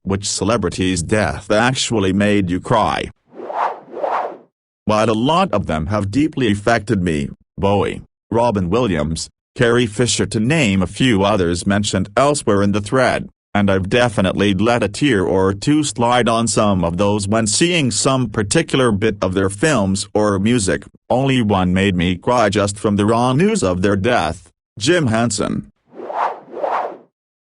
Which celebrity's death actually made you cry? While a lot of them have deeply affected me, Bowie, Robin Williams, Carrie Fisher to name a few others mentioned elsewhere in the thread, and I've definitely let a tear or two slide on some of those when seeing some particular bit of their films or music. Only one made me cry just from the raw news of their death: Jim Henson.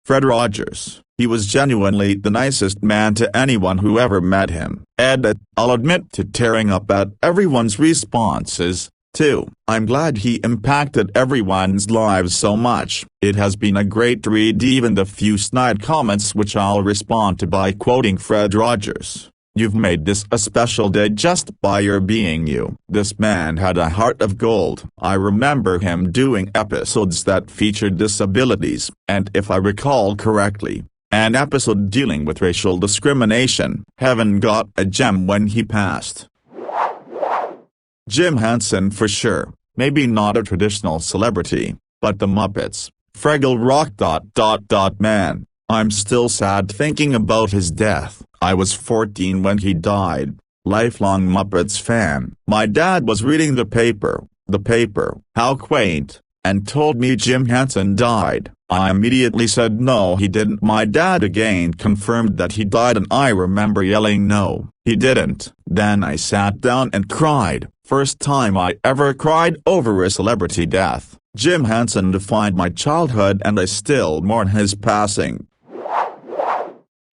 Fred Rogers, he was genuinely the nicest man to anyone who ever met him. I'll admit to tearing up at everyone's responses, too. I'm glad he impacted everyone's lives so much. It has been a great read, even the few snide comments which I'll respond to by quoting Fred Rogers. You've made this a special day just by your being you. This man had a heart of gold. I remember him doing episodes that featured disabilities, and if I recall correctly, an episode dealing with racial discrimination. Heaven got a gem when he passed. Jim Henson for sure, maybe not a traditional celebrity, but the Muppets, Fraggle Rock. Man, I'm still sad thinking about his death. I was 14 when he died, lifelong Muppets fan. My dad was reading the paper, how quaint, and told me Jim Henson died. I immediately said no he didn't. My dad again confirmed that he died, and I remember yelling no, he didn't. Then I sat down and cried. First time I ever cried over a celebrity death. Jim Henson defined my childhood and I still mourn his passing.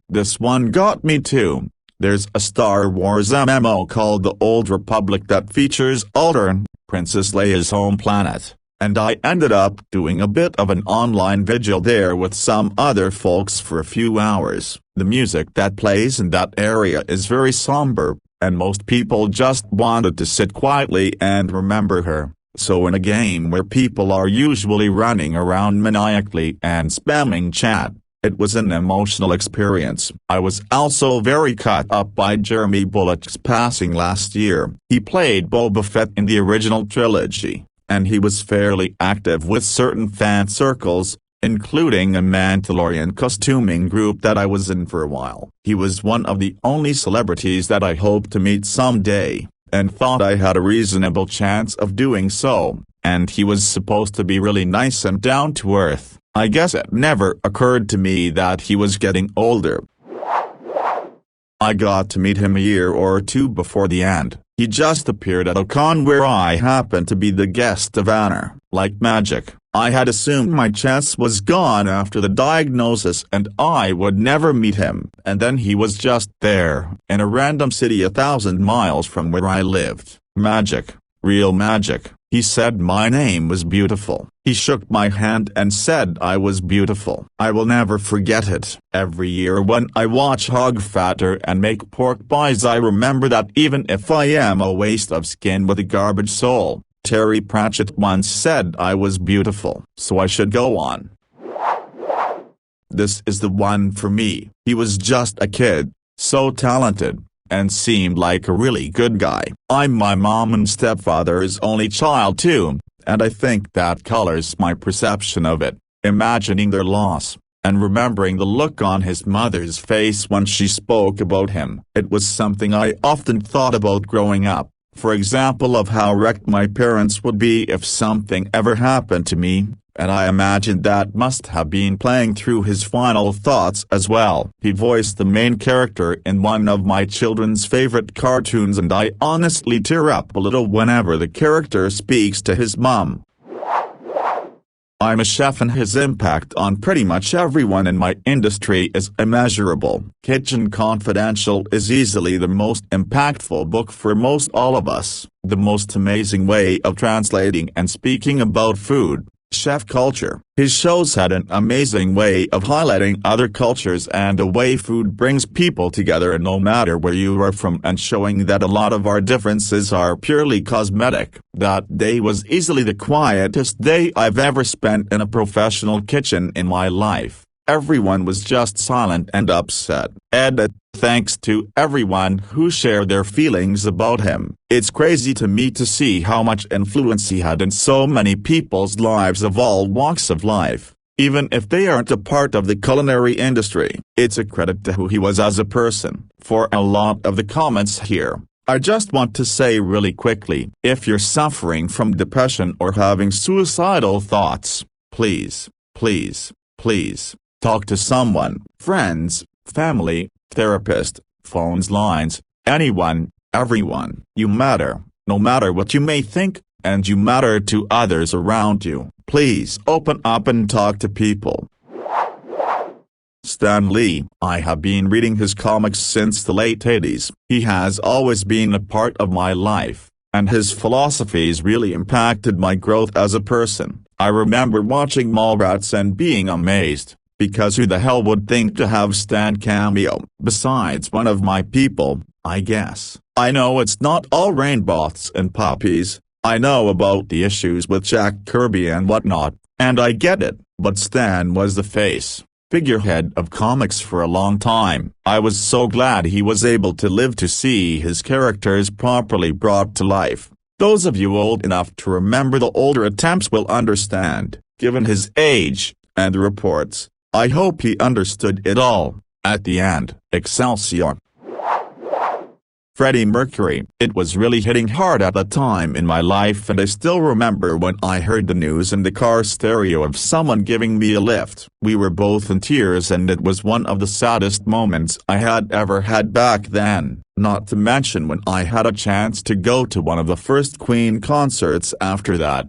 This one got me too. There's a Star Wars MMO called The Old Republic that features Alderaan, Princess Leia's home planet, and I ended up doing a bit of an online vigil there with some other folks for a few hours. The music that plays in that area is very somber, and most people just wanted to sit quietly and remember her. So in a game where people are usually running around maniacally and spamming chat, it was an emotional experience. I was also very cut up by Jeremy Bulloch's passing last year. He played Boba Fett in the original trilogy, and he was fairly active with certain fan circles, including a Mandalorian costuming group that I was in for a while. He was one of the only celebrities that I hoped to meet someday, and thought I had a reasonable chance of doing so, and he was supposed to be really nice and down to earth. I guess it never occurred to me that he was getting older. I got to meet him a year or two before the end. He just appeared at a con where I happened to be the guest of honor. Like magic, I had assumed my chance was gone after the diagnosis and I would never meet him. And then he was just there, in a random city 1,000 miles from where I lived. Magic. Real magic. He said my name was beautiful. He shook my hand and said I was beautiful. I will never forget it. Every year when I watch Hog Fatter and make pork pies, I remember that even if I am a waste of skin with a garbage soul, Terry Pratchett once said I was beautiful. So I should go on. This is the one for me. He was just a kid, so talented, and seemed like a really good guy. I'm my mom and stepfather's only child too, and I think that colors my perception of it. Imagining their loss, and remembering the look on his mother's face when she spoke about him. It was something I often thought about growing up, for example of how wrecked my parents would be if something ever happened to me, and I imagined that must have been playing through his final thoughts as well. He voiced the main character in one of my children's favorite cartoons, and I honestly tear up a little whenever the character speaks to his mom. I'm a chef and his impact on pretty much everyone in my industry is immeasurable. Kitchen Confidential is easily the most impactful book for most all of us. The most amazing way of translating and speaking about food, chef culture. His shows had an amazing way of highlighting other cultures and the way food brings people together no matter where you are from, and showing that a lot of our differences are purely cosmetic. That day was easily the quietest day I've ever spent in a professional kitchen in my life. Everyone was just silent and upset. Thanks to everyone who shared their feelings about him. It's crazy to me to see how much influence he had in so many people's lives of all walks of life. even if they aren't a part of the culinary industry. It's a credit to who he was as a person. For a lot of the comments here, I just want to say really quickly, if you're suffering from depression or having suicidal thoughts, please, please, please, talk to someone, friends, family, therapist, phones, lines, anyone, everyone. You matter, no matter what you may think, and you matter to others around you. Please open up and talk to people. Stan Lee. I have been reading his comics since the late 80s. He has always been a part of my life, and his philosophies really impacted my growth as a person. I remember watching Mallrats and being amazed, because who the hell would think to have Stan cameo? Besides one of my people, I guess. I know it's not all rainbows and poppies. I know about the issues with Jack Kirby and whatnot, and I get it, but Stan was the figurehead of comics for a long time. I was so glad he was able to live to see his characters properly brought to life. Those of you old enough to remember the older attempts will understand, given his age, and the reports. I hope he understood it all. At the end, Excelsior. Freddie Mercury. It was really hitting hard at the time in my life, and I still remember when I heard the news in the car stereo of someone giving me a lift. We were both in tears, and it was one of the saddest moments I had ever had back then, not to mention when I had a chance to go to one of the first Queen concerts after that.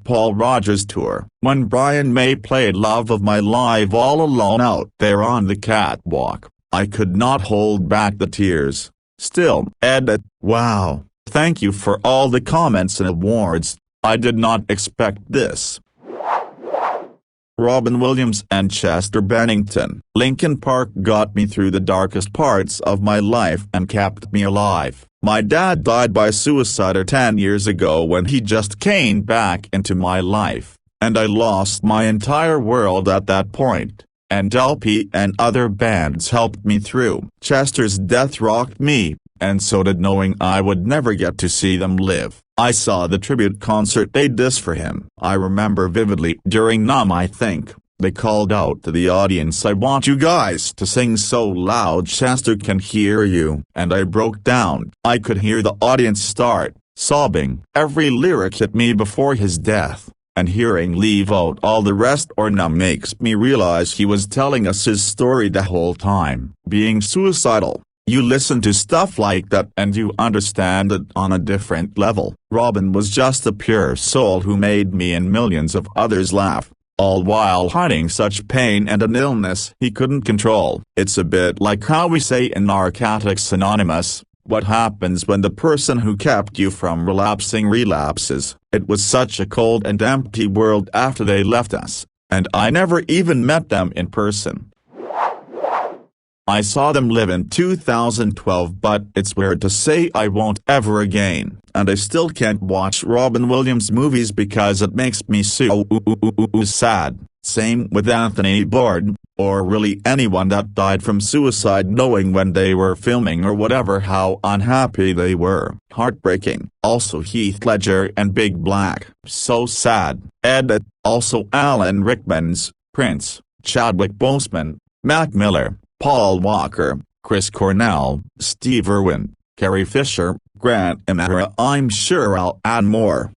Paul Rodgers tour, when Brian May played Love of My Life all alone out there on the catwalk. I could not hold back the tears. Still, Ed, wow, thank you for all the comments and awards. I did not expect this. Robin Williams and Chester Bennington. Linkin Park got me through the darkest parts of my life and kept me alive. My dad died by suicide 10 years ago when he just came back into my life, and I lost my entire world at that point. And LP and other bands helped me through. Chester's death rocked me, and so did knowing I would never get to see them live. I saw the tribute concert they did for him. I remember vividly during Numb, I think, they called out to the audience, "I want you guys to sing so loud Chester can hear you." And I broke down. I could hear the audience start sobbing. Every lyric hit me before his death. And hearing leave out all the rest or Numb makes me realize he was telling us his story the whole time, being suicidal. You listen to stuff like that and you understand it on a different level. Robin was just a pure soul who made me and millions of others laugh, all while hiding such pain and an illness he couldn't control. It's a bit like how we say in Narcotics Anonymous, what happens when the person who kept you from relapsing relapses? It was such a cold and empty world after they left us, and I never even met them in person. I saw them live in 2012, but it's weird to say I won't ever again, and I still can't watch Robin Williams movies because it makes me so sad. Same with Anthony Bourdain, or really anyone that died from suicide, knowing when they were filming or whatever how unhappy they were. Heartbreaking. Also Heath Ledger and Big Black. So sad. Ed. Also Alan Rickman's, Prince, Chadwick Boseman, Mac Miller, Paul Walker, Chris Cornell, Steve Irwin, Carrie Fisher, Grant Imahara. I'm sure I'll add more.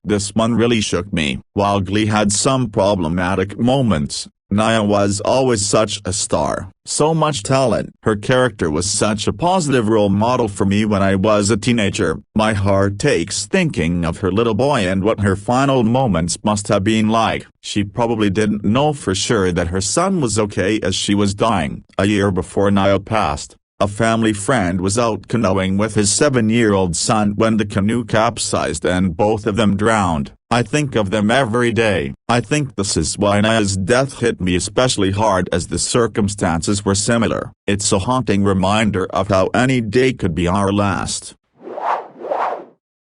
This one really shook me. While Glee had some problematic moments, Nia was always such a star. So much talent. Her character was such a positive role model for me when I was a teenager. My heart aches thinking of her little boy and what her final moments must have been like. She probably didn't know for sure that her son was okay as she was dying. A year before Nia passed, a family friend was out canoeing with his 7-year-old son when the canoe capsized and both of them drowned. I think of them every day. I think this is why Nia's death hit me especially hard, as the circumstances were similar. It's a haunting reminder of how any day could be our last.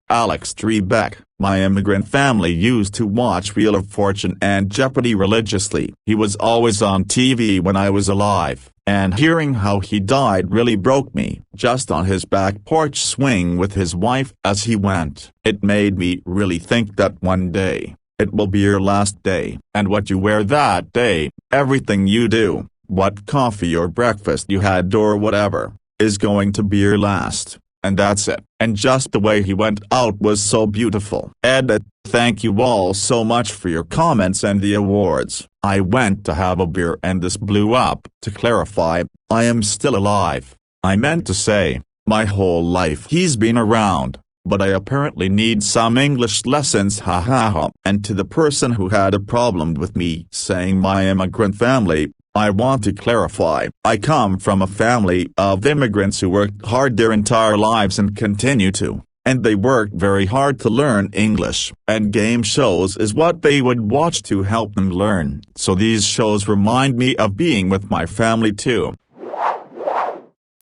Alex Trebek. My immigrant family used to watch Wheel of Fortune and Jeopardy religiously. He was always on TV when I was alive, and hearing how he died really broke me. Just on his back porch swing with his wife as he went. It made me really think that one day, It will be your last day. And what you wear that day, everything you do, what coffee or breakfast you had or whatever, is going to be your last. And that's it. And just the way he went out was so beautiful. Edit. Thank you all so much for your comments and the awards. I went to have a beer and this blew up. To clarify, I am still alive. I meant to say, my whole life he's been around, but I apparently need some English lessons, hahaha. And to the person who had a problem with me saying my immigrant family, I want to clarify, I come from a family of immigrants who worked hard their entire lives and continue to, and they worked very hard to learn English, and game shows is what they would watch to help them learn. So these shows remind me of being with my family too.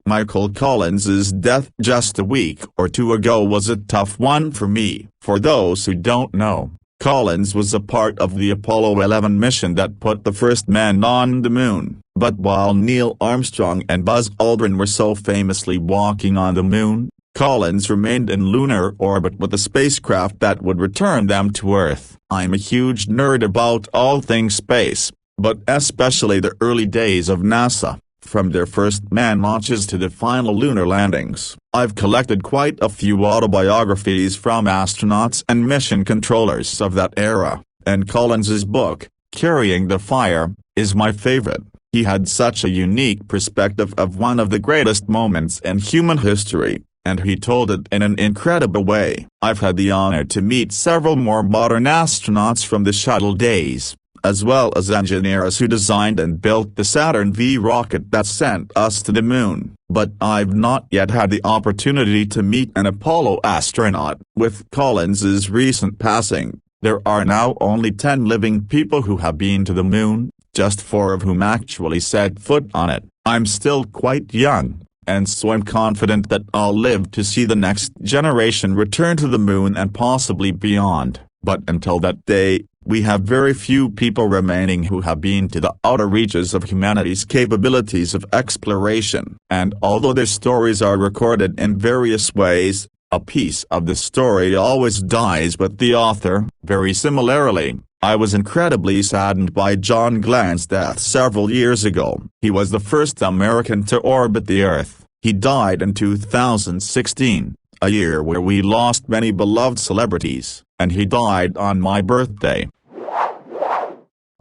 Michael Collins's death just a week or two ago was a tough one for me. For those who don't know, Collins was a part of the Apollo 11 mission that put the first man on the moon. But while Neil Armstrong and Buzz Aldrin were so famously walking on the moon, Collins remained in lunar orbit with a spacecraft that would return them to Earth. I'm a huge nerd about all things space, but especially the early days of NASA. From their first man launches to the final lunar landings, I've collected quite a few autobiographies from astronauts and mission controllers of that era, and Collins's book, Carrying the Fire, is my favorite. He had such a unique perspective of one of the greatest moments in human history, and he told it in an incredible way. I've had the honor to meet several more modern astronauts from the shuttle days, as well as engineers who designed and built the Saturn V rocket that sent us to the moon. But I've not yet had the opportunity to meet an Apollo astronaut. With Collins's recent passing, there are now only 10 living people who have been to the moon, just 4 of whom actually set foot on it. I'm still quite young, and so I'm confident that I'll live to see the next generation return to the moon and possibly beyond. But until that day, we have very few people remaining who have been to the outer reaches of humanity's capabilities of exploration. And although their stories are recorded in various ways, a piece of the story always dies with the author. Very similarly, I was incredibly saddened by John Glenn's death several years ago. He was the first American to orbit the Earth. He died in 2016, a year where we lost many beloved celebrities, and he died on my birthday.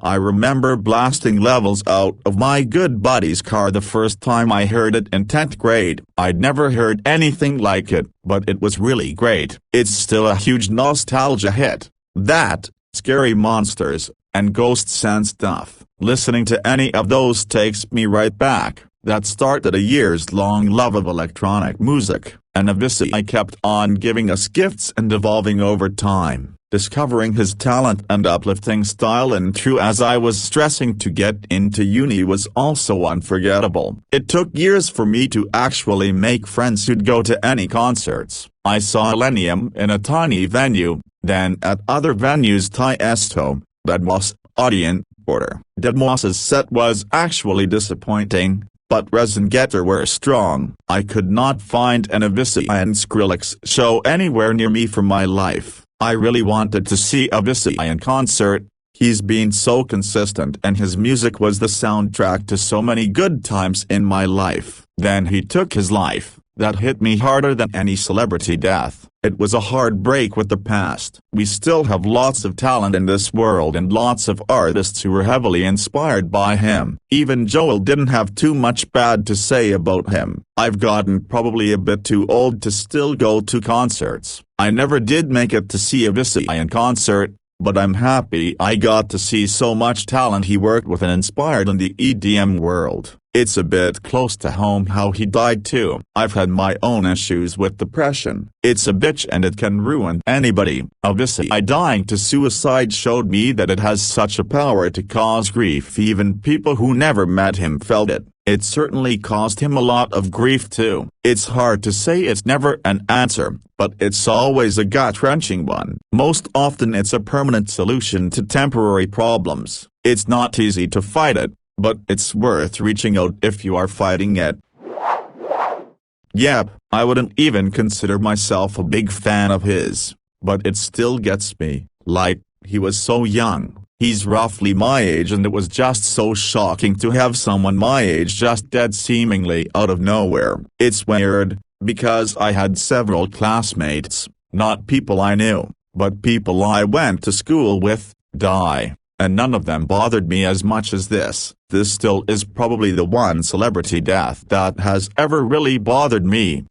I remember blasting levels out of my good buddy's car the first time I heard it in 10th grade. I'd never heard anything like it, but it was really great. It's still a huge nostalgia hit. That, Scary Monsters, and Ghosts and stuff. Listening to any of those takes me right back. That started a years-long love of electronic music, and Avicii kept on giving us gifts and evolving over time. Discovering his talent and uplifting style, and true as I was stressing to get into uni, was also unforgettable. It took years for me to actually make friends who'd go to any concerts. I saw Millennium in a tiny venue, then at other venues Tiesto, Deadmau5, Audien, Order. Deadmau5's set was actually disappointing, but Resin Getter were strong. I could not find an Avicii and Skrillex show anywhere near me for my life. I really wanted to see Avicii in concert. He's been so consistent, and his music was the soundtrack to so many good times in my life. Then he took his life. That hit me harder than any celebrity death. It was a hard break with the past. We still have lots of talent in this world and lots of artists who were heavily inspired by him. Even Joel didn't have too much bad to say about him. I've gotten probably a bit too old to still go to concerts. I never did make it to see Avicii in concert, but I'm happy I got to see so much talent he worked with and inspired in the EDM world. It's a bit close to home how he died too. I've had my own issues with depression. It's a bitch and it can ruin anybody. Avicii dying to suicide showed me that it has such a power to cause grief. Even people who never met him felt it. It certainly caused him a lot of grief too. It's hard to say, it's never an answer, but it's always a gut-wrenching one. Most often it's a permanent solution to temporary problems. It's not easy to fight it, but it's worth reaching out if you are fighting it. Yep, I wouldn't even consider myself a big fan of his, but it still gets me. Like, He was so young. He's roughly my age, and it was just so shocking to have someone my age just dead seemingly out of nowhere. It's weird, because I had several classmates, not people I knew, but people I went to school with, die, and none of them bothered me as much as this. This still is probably the one celebrity death that has ever really bothered me.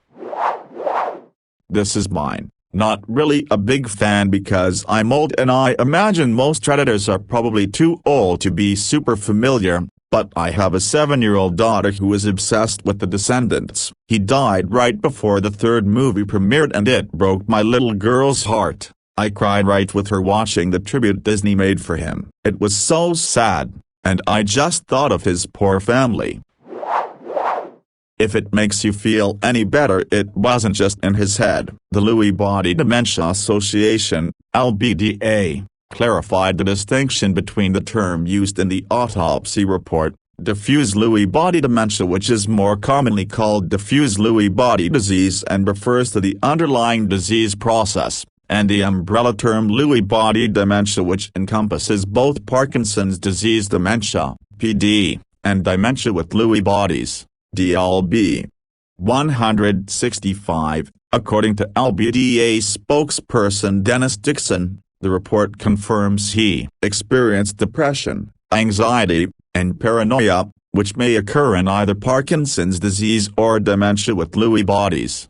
This is mine. Not really a big fan because I'm old, and I imagine most Redditors are probably too old to be super familiar, but I have a 7-year-old daughter who is obsessed with The Descendants. He died right before the third movie premiered, and it broke my little girl's heart. I cried right with her watching the tribute Disney made for him. It was so sad, and I just thought of his poor family. If it makes you feel any better, it wasn't just in his head. The Lewy Body Dementia Association, LBDA, clarified the distinction between the term used in the autopsy report, diffuse Lewy body dementia, which is more commonly called diffuse Lewy body disease and refers to the underlying disease process, and the umbrella term Lewy body dementia, which encompasses both Parkinson's disease dementia, PD, and dementia with Lewy bodies, DLB. 165, according to LBDA spokesperson Dennis Dixon, the report confirms he experienced depression, anxiety, and paranoia, which may occur in either Parkinson's disease or dementia with Lewy bodies.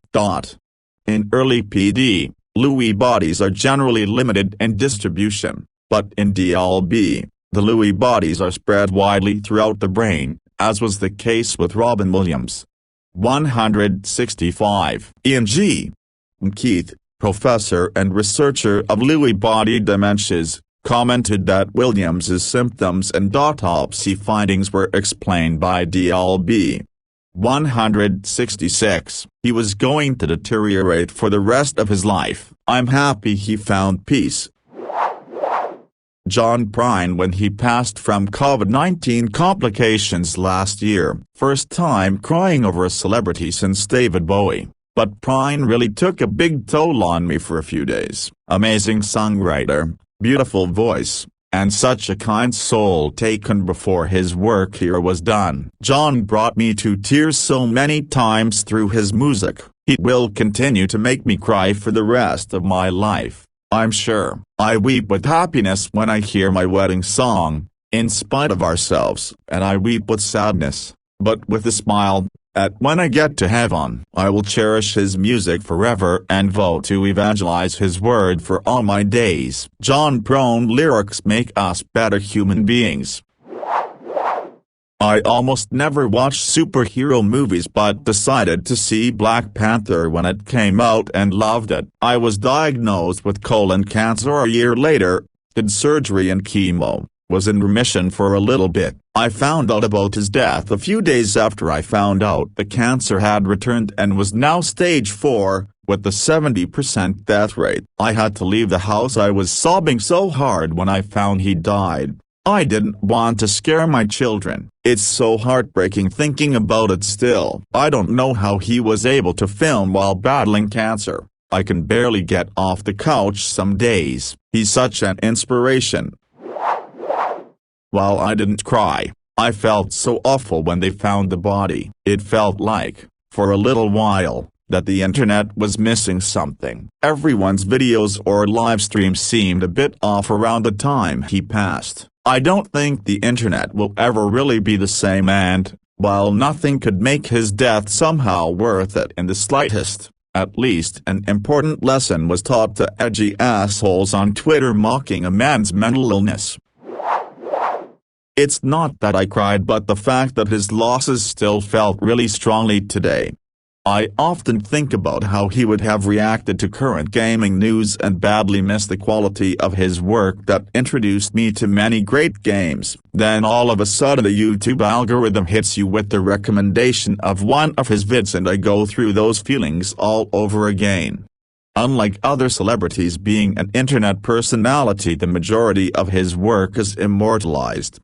In early PD, Lewy bodies are generally limited in distribution, but in DLB, the Lewy bodies are spread widely throughout the brain, as was the case with Robin Williams. 165. Ian G. Keith, professor and researcher of Lewy body dementias, commented that Williams's symptoms and autopsy findings were explained by DLB. 166. He was going to deteriorate for the rest of his life. I'm happy he found peace. John Prine when he passed from COVID-19 complications last year. First time crying over a celebrity since David Bowie. But Prine really took a big toll on me for a few days. Amazing songwriter, beautiful voice, and such a kind soul taken before his work here was done. John brought me to tears so many times through his music. He will continue to make me cry for the rest of my life, I'm sure. I weep with happiness when I hear my wedding song, In Spite of Ourselves, and I weep with sadness, but with a smile, at when I get to heaven. I will cherish his music forever and vow to evangelize his word for all my days. John Prine lyrics make us better human beings. I almost never watch superhero movies but decided to see Black Panther when it came out and loved it. I was diagnosed with colon cancer a year later, did surgery and chemo, was in remission for a little bit. I found out about his death a few days after I found out the cancer had returned and was now stage 4, with the 70% death rate. I had to leave the house. I was sobbing so hard when I found he died. I didn't want to scare my children. It's so heartbreaking thinking about it still. I don't know how he was able to film while battling cancer. I can barely get off the couch some days. He's such an inspiration. While I didn't cry, I felt so awful when they found the body. It felt like, for a little while, that the internet was missing something. Everyone's videos or live streams seemed a bit off around the time he passed. I don't think the internet will ever really be the same, and, while nothing could make his death somehow worth it in the slightest, at least an important lesson was taught to edgy assholes on Twitter mocking a man's mental illness. It's not that I cried, but the fact that his losses still felt really strongly today. I often think about how he would have reacted to current gaming news and badly miss the quality of his work that introduced me to many great games. Then all of a sudden the YouTube algorithm hits you with the recommendation of one of his vids and I go through those feelings all over again. Unlike other celebrities being an internet personality, the majority of his work is immortalized.